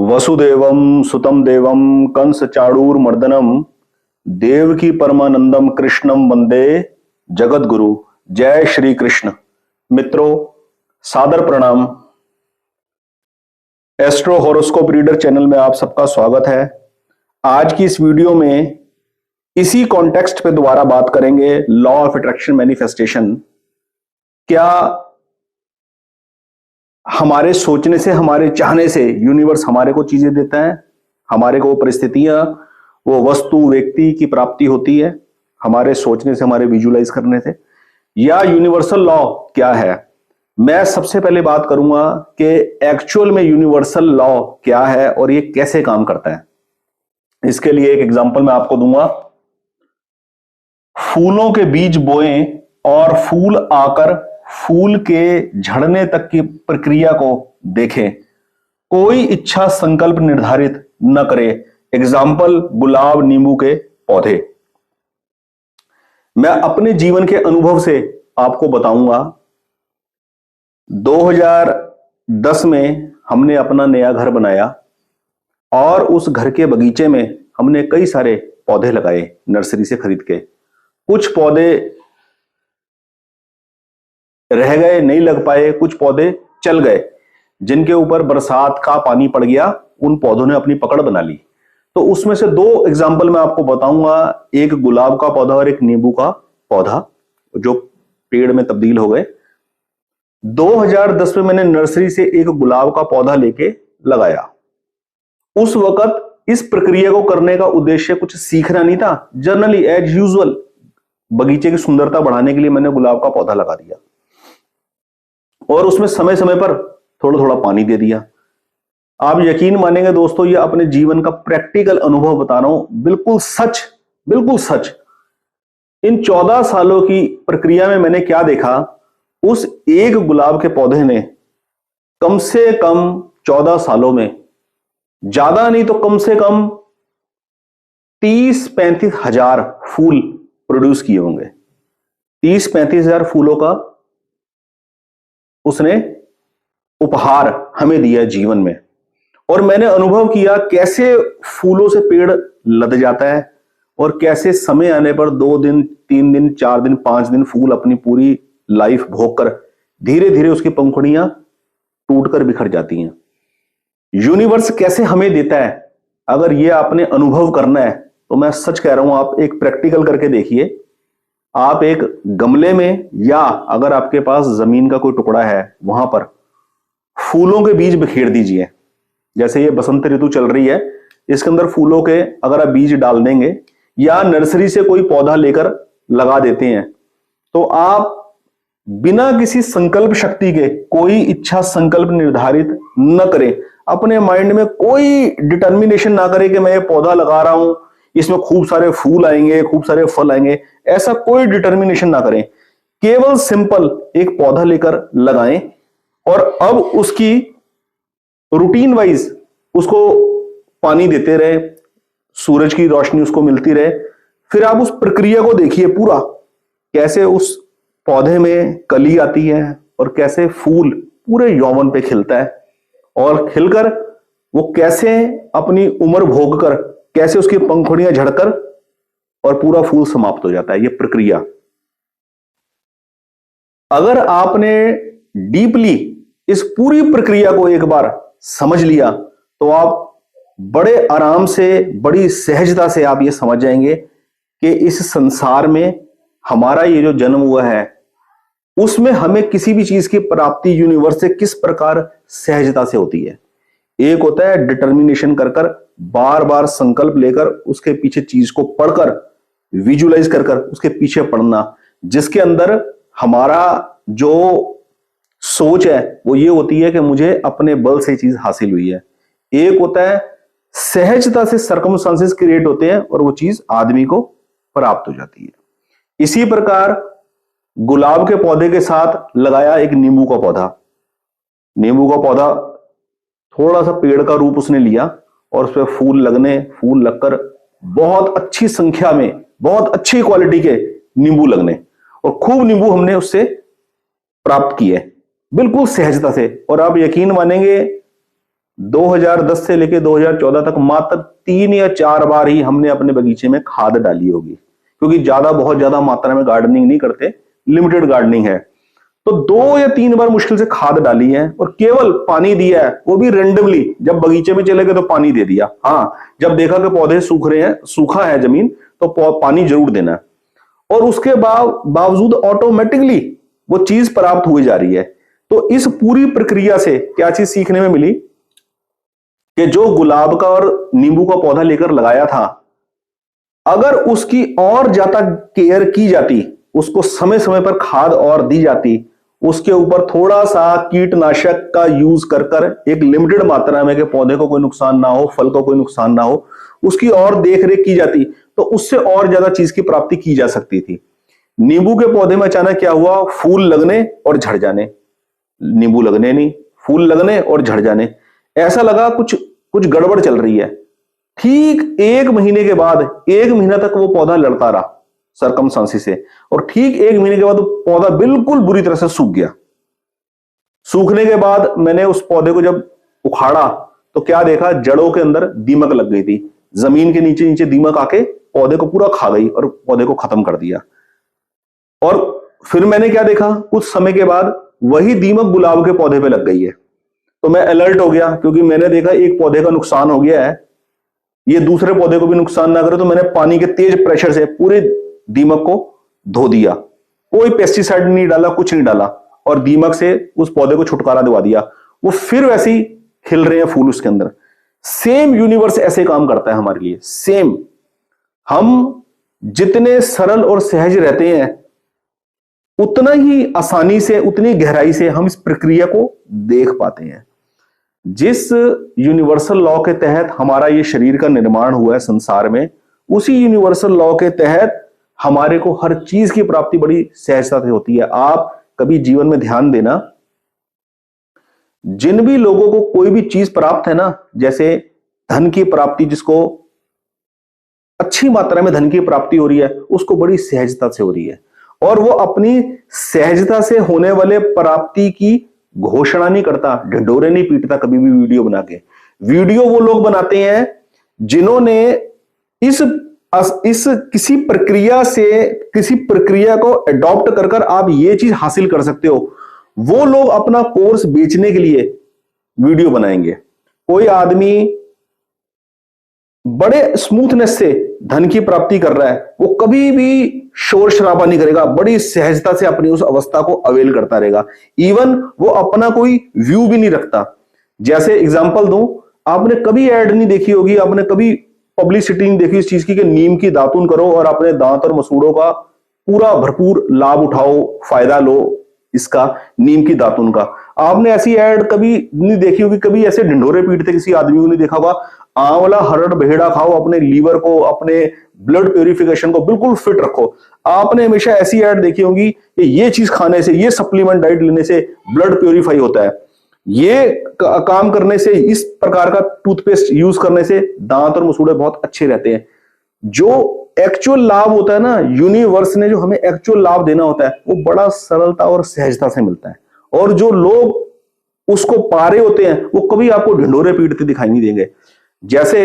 वसुदेवं सुतं देवं कंस चाणूरमर्दनम देवकी परमानंदम कृष्णम वंदे जगद्गुरु। जय श्री कृष्ण। मित्रों, सादर प्रणाम। एस्ट्रो हॉरोस्कोप रीडर चैनल में आप सबका स्वागत है। आज की इस वीडियो में इसी कॉन्टेक्स्ट पे दोबारा बात करेंगे, लॉ ऑफ अट्रैक्शन मैनिफेस्टेशन। क्या हमारे सोचने से, हमारे चाहने से यूनिवर्स हमारे को चीजें देता है, हमारे को परिस्थितियां, वो वस्तु, व्यक्ति की प्राप्ति होती है हमारे सोचने से, हमारे विजुलाइज करने से? या यूनिवर्सल लॉ क्या है? मैं सबसे पहले बात करूंगा कि एक्चुअल में यूनिवर्सल लॉ क्या है और ये कैसे काम करता है। इसके लिए एक एग्जांपल मैं आपको दूंगा। फूलों के बीज बोएं और फूल आकर फूल के झड़ने तक की प्रक्रिया को देखें। कोई इच्छा संकल्प निर्धारित न करे। एग्जाम्पल, गुलाब, नींबू के पौधे। मैं अपने जीवन के अनुभव से आपको बताऊंगा। 2010 में हमने अपना नया घर बनाया और उस घर के बगीचे में हमने कई सारे पौधे लगाए नर्सरी से खरीद के। कुछ पौधे रह गए, नहीं लग पाए, कुछ पौधे चल गए। जिनके ऊपर बरसात का पानी पड़ गया, उन पौधों ने अपनी पकड़ बना ली। तो उसमें से दो एग्जाम्पल मैं आपको बताऊंगा, एक गुलाब का पौधा और एक नींबू का पौधा, जो पेड़ में तब्दील हो गए। 2010 में मैंने नर्सरी से एक गुलाब का पौधा लेके लगाया। उस वक्त इस प्रक्रिया को करने का उद्देश्य कुछ सीखना नहीं था। जनरली एज यूजुअल बगीचे की सुंदरता बढ़ाने के लिए मैंने गुलाब का पौधा लगा दिया और उसमें समय समय पर थोड़ा थोड़ा पानी दे दिया। आप यकीन मानेंगे दोस्तों, ये अपने जीवन का प्रैक्टिकल अनुभव बता रहा हूं, बिल्कुल सच, बिल्कुल सच। इन 14 सालों की प्रक्रिया में मैंने क्या देखा, उस एक गुलाब के पौधे ने कम से कम 14 सालों में, ज्यादा नहीं तो कम से कम 30-35 हजार फूल प्रोड्यूस किए होंगे। 30-35 हजार फूलों का उसने उपहार हमें दिया जीवन में। और मैंने अनुभव किया कैसे फूलों से पेड़ लद जाता है और कैसे समय आने पर 2 दिन, 3 दिन, 4 दिन, 5 दिन फूल अपनी पूरी लाइफ भोग कर धीरे धीरे उसकी पंखुड़ियां टूटकर बिखर जाती हैं। यूनिवर्स कैसे हमें देता है, अगर ये आपने अनुभव करना है तो मैं सच कह रहा हूं, आप एक प्रैक्टिकल करके देखिए। आप एक गमले में, या अगर आपके पास जमीन का कोई टुकड़ा है, वहां पर फूलों के बीज बिखेर दीजिए। जैसे ये बसंत ऋतु चल रही है, इसके अंदर फूलों के अगर आप बीज डाल देंगे या नर्सरी से कोई पौधा लेकर लगा देते हैं, तो आप बिना किसी संकल्प शक्ति के, कोई इच्छा संकल्प निर्धारित न करें, अपने माइंड में कोई डिटर्मिनेशन ना करें कि मैं ये पौधा लगा रहा हूं, इसमें खूब सारे फूल आएंगे, खूब सारे फल आएंगे, ऐसा कोई डिटर्मिनेशन ना करें। केवल सिंपल एक पौधा लेकर लगाएं और अब उसकी रूटीन वाइज उसको पानी देते रहे, सूरज की रोशनी उसको मिलती रहे। फिर आप उस प्रक्रिया को देखिए पूरा, कैसे उस पौधे में कली आती है और कैसे फूल पूरे यौवन पे खिलता है और खिलकर वो कैसे अपनी उम्र भोग कर, कैसे उसकी पंखुड़ियां झड़कर और पूरा फूल समाप्त हो जाता है। ये प्रक्रिया अगर आपने डीपली इस पूरी प्रक्रिया को एक बार समझ लिया तो आप बड़े आराम से, बड़ी सहजता से आप ये समझ जाएंगे कि इस संसार में हमारा ये जो जन्म हुआ है, उसमें हमें किसी भी चीज की प्राप्ति यूनिवर्स से किस प्रकार सहजता से होती है। एक होता है डिटर्मिनेशन कर कर, बार बार संकल्प लेकर, उसके पीछे चीज को पढ़कर, विजुलाइज कर कर उसके पीछे पढ़ना, जिसके अंदर हमारा जो सोच है वो ये होती है कि मुझे अपने बल से चीज हासिल हुई है। एक होता है सहजता से सर्कमस्टांसेस क्रिएट होते हैं और वो चीज आदमी को प्राप्त हो जाती है। इसी प्रकार गुलाब के पौधे के साथ लगाया एक नींबू का पौधा। नींबू का पौधा थोड़ा सा पेड़ का रूप उसने लिया और उस पर फूल लगने, फूल लगकर बहुत अच्छी संख्या में, बहुत अच्छी क्वालिटी के नींबू लगने, और खूब नींबू हमने उससे प्राप्त किए बिल्कुल सहजता से। और आप यकीन मानेंगे 2010 से लेकर 2014 तक मात्र 3 या 4 बार ही हमने अपने बगीचे में खाद डाली होगी, क्योंकि बहुत ज्यादा मात्रा में गार्डनिंग नहीं करते, लिमिटेड गार्डनिंग है। तो 2 या 3 बार मुश्किल से खाद डाली है और केवल पानी दिया है, वो भी रेंडमली। जब बगीचे में चले गए तो पानी दे दिया। हाँ, जब देखा कि पौधे सूख रहे हैं, सूखा है जमीन, तो पानी जरूर देना है। और उसके बावजूद ऑटोमेटिकली वो चीज प्राप्त हुई जा रही है। तो इस पूरी प्रक्रिया से क्या चीज सीखने में मिली कि जो गुलाब का और नींबू का पौधा लेकर लगाया था, अगर उसकी और ज्यादा केयर की जाती, उसको समय समय पर खाद और दी जाती, उसके ऊपर थोड़ा सा कीटनाशक का यूज कर एक लिमिटेड मात्रा में, कि पौधे को कोई नुकसान ना हो, फल को कोई नुकसान ना हो, उसकी और देख रेख की जाती, तो उससे और ज्यादा चीज की प्राप्ति की जा सकती थी। नींबू के पौधे में अचानक क्या हुआ, फूल लगने और झड़ जाने, नींबू लगने नहीं, फूल लगने और झड़ जाने। ऐसा लगा कुछ गड़बड़ चल रही है। ठीक 1 महीने के बाद, 1 महीना तक वो पौधा लड़ता रहा सरकमस्टांसिस से, और ठीक 1 महीने के बाद वो पौधा बिल्कुल बुरी तरह से सूख गया। सूखने के बाद मैंने उस पौधे को जब उखाड़ा तो क्या देखा, जड़ों के अंदर दीमक लग गई थी। जमीन के नीचे नीचे दीमक आके पौधे को पूरा खा गई और पौधे को खत्म कर दिया। और फिर मैंने क्या देखा, कुछ समय के बाद वही दीमक गुलाब के पौधे पे लग गई है। तो मैं अलर्ट हो गया, क्योंकि मैंने देखा एक पौधे का नुकसान हो गया है, ये दूसरे पौधे को भी नुकसान ना करे। तो मैंने पानी के तेज प्रेशर से पूरे दीमक को धो दिया, कोई पेस्टिसाइड नहीं डाला, कुछ नहीं डाला, और दीमक से उस पौधे को छुटकारा दिवा दिया। वो फिर वैसे ही खिल रहे हैं फूल उसके अंदर। सेम यूनिवर्स ऐसे काम करता है हमारे लिए, सेम। हम जितने सरल और सहज रहते हैं, उतना ही आसानी से, उतनी गहराई से हम इस प्रक्रिया को देख पाते हैं। जिस यूनिवर्सल लॉ के तहत हमारा ये शरीर का निर्माण हुआ है संसार में, उसी यूनिवर्सल लॉ के तहत हमारे को हर चीज की प्राप्ति बड़ी सहजता से होती है। आप कभी जीवन में ध्यान देना, जिन भी लोगों को कोई भी चीज प्राप्त है ना, जैसे धन की प्राप्ति, जिसको अच्छी मात्रा में धन की प्राप्ति हो रही है, उसको बड़ी सहजता से हो रही है, और वो अपनी सहजता से होने वाले प्राप्ति की घोषणा नहीं करता, ढिंढोरे नहीं पीटता कभी भी वीडियो बना के। वीडियो वो लोग बनाते हैं जिन्होंने इस किसी प्रक्रिया को अडॉप्ट कर आप ये चीज हासिल कर सकते हो। वो लोग अपना कोर्स बेचने के लिए वीडियो बनाएंगे। कोई आदमी बड़े स्मूथनेस से धन की प्राप्ति कर रहा है, वो कभी भी शोर शराबा नहीं करेगा, बड़ी सहजता से अपनी उस अवस्था को अवेल करता रहेगा। इवन वो अपना कोई व्यू भी नहीं रखता। जैसे एग्जांपल दूं, आपने कभी ऐड नहीं देखी होगी, आपने कभी पब्लिसिटी नहीं देखी इस चीज की कि नीम की दातुन करो और अपने दांत और मसूड़ों का पूरा भरपूर लाभ उठाओ, फायदा लो इसका, नीम की दातुन का। आपने ऐसी ऐड कभी नहीं देखी होगी, कभी ऐसे ढिंढोरे पीटते किसी आदमी को नहीं देखा होगा, आंवला हरड़ भेड़ा खाओ, अपने लीवर को, अपने ब्लड प्यूरिफिकेशन को बिल्कुल फिट रखो। आपने हमेशा ऐसी ऐड देखी होगी कि ये चीज खाने से, ये सप्लीमेंट डाइट लेने से ब्लड प्यूरिफाई होता है, ये काम करने से, इस प्रकार का टूथपेस्ट यूज करने से दांत और मसूड़े बहुत अच्छे रहते हैं। जो एक्चुअल लाभ होता है ना, यूनिवर्स ने जो हमें एक्चुअल लाभ देना होता है, वो बड़ा सरलता और सहजता से मिलता है। और जो लोग उसको पा रहे होते हैं, वो कभी आपको ढिंढोरे पीटते दिखाई नहीं देंगे। जैसे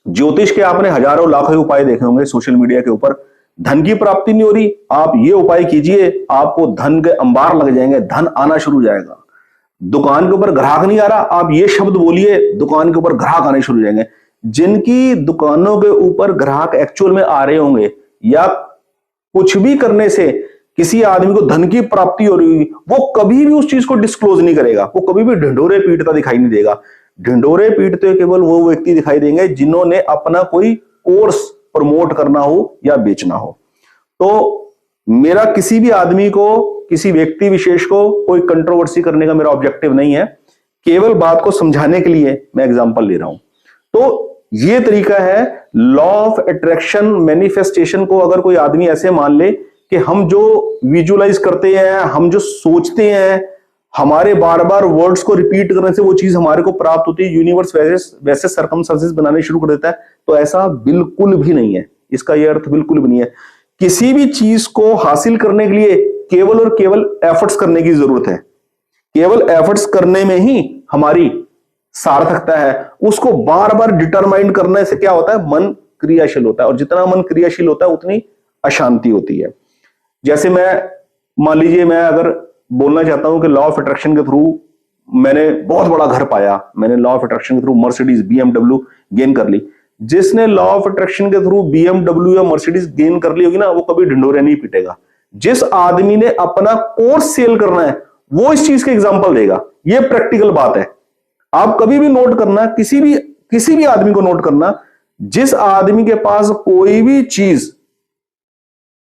ज्योतिष के आपने हजारों लाखों उपाय देखे होंगे सोशल मीडिया के ऊपर, धन की प्राप्ति नहीं हो रही, आप ये उपाय कीजिए, आपको धन के अंबार लग जाएंगे, धन आना शुरू हो जाएगा। दुकान के ऊपर ग्राहक नहीं आ रहा, आप ये शब्द बोलिए, दुकान के ऊपर ग्राहक आने शुरू हो जाएंगे। जिनकी दुकानों के ऊपर ग्राहक एक्चुअल में आ रहे होंगे, या कुछ भी करने से किसी आदमी को धन की प्राप्ति हो रही होगी, वो कभी भी उस चीज को डिस्क्लोज नहीं करेगा, वो कभी भी ढिंढोरे पीटता दिखाई नहीं देगा। ढिंढोरे पीटते केवल वो व्यक्ति दिखाई देंगे जिन्होंने अपना कोई कोर्स प्रमोट करना हो या बेचना हो। तो मेरा किसी भी आदमी को, किसी व्यक्ति विशेष को कोई कंट्रोवर्सी करने का मेरा ऑब्जेक्टिव नहीं है, केवल बात को समझाने के लिए मैं एग्जांपल ले रहा हूं। तो ये तरीका है लॉ ऑफ अट्रैक्शन मैनिफेस्टेशन को। अगर कोई आदमी ऐसे मान ले कि हम जो विजुअलाइज करते हैं, हम जो सोचते हैं, हमारे बार बार वर्ड्स को रिपीट करने से वो चीज हमारे को प्राप्त होती है, यूनिवर्स वैसे सर्कमस्टेंसेस बनाने शुरू कर देता है, तो ऐसा बिल्कुल भी नहीं है। इसका ये अर्थ बिल्कुल भी नहीं है। किसी भी चीज को हासिल करने के लिए केवल और केवल एफर्ट्स करने की जरूरत है। केवल एफर्ट्स करने में ही हमारी सार्थकता है, उसको बार बार डिटरमाइन करने से क्या होता है, मन क्रियाशील होता है, और जितना मन क्रियाशील होता है उतनी अशांति होती है। जैसे मैं मान लीजिए मैं अगर बोलना चाहता हूं कि लॉ ऑफ अट्रैक्शन के थ्रू मैंने बहुत बड़ा घर पाया, मैंने लॉ ऑफ अट्रैक्शन के थ्रू मर्सिडीज BMW गेन कर ली। जिसने लॉ ऑफ अट्रैक्शन के थ्रू BMW या मर्सिडीज गेन कर ली होगी ना, वो कभी ढिंडोरे नहीं पीटेगा। जिस आदमी ने अपना कोर्स सेल करना है वो इस चीज के एग्जांपल देगा, ये प्रैक्टिकल बात है। आप कभी भी नोट करना, किसी भी आदमी को नोट करना, जिस आदमी के पास कोई भी चीज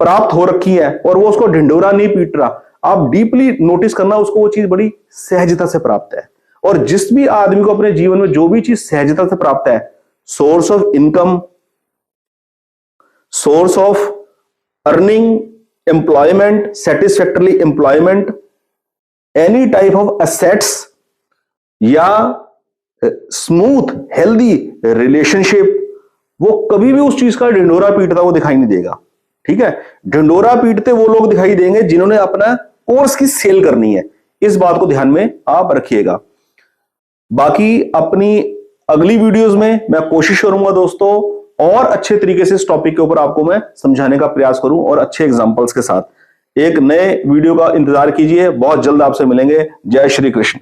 प्राप्त हो रखी है और वो उसको ढिंडोरा नहीं पीट रहा, आप डीपली नोटिस करना, उसको वो चीज बड़ी सहजता से प्राप्त है। और जिस भी आदमी को अपने जीवन में जो भी चीज सहजता से प्राप्त है, source of income, source of earning, employment, satisfactorily employment, any type of assets या स्मूथ हेल्दी रिलेशनशिप, वो कभी भी उस चीज का ढिंडोरा पीटता वो दिखाई नहीं देगा। ठीक है, ढिंडोरा पीटते वो लोग दिखाई देंगे जिन्होंने अपना कोर्स की सेल करनी है। इस बात को ध्यान में आप रखिएगा। बाकी अपनी अगली वीडियोस में मैं कोशिश करूंगा दोस्तों और अच्छे तरीके से इस टॉपिक के ऊपर आपको मैं समझाने का प्रयास करूं और अच्छे एग्जांपल्स के साथ। एक नए वीडियो का इंतजार कीजिए, बहुत जल्द आपसे मिलेंगे। जय श्री कृष्ण।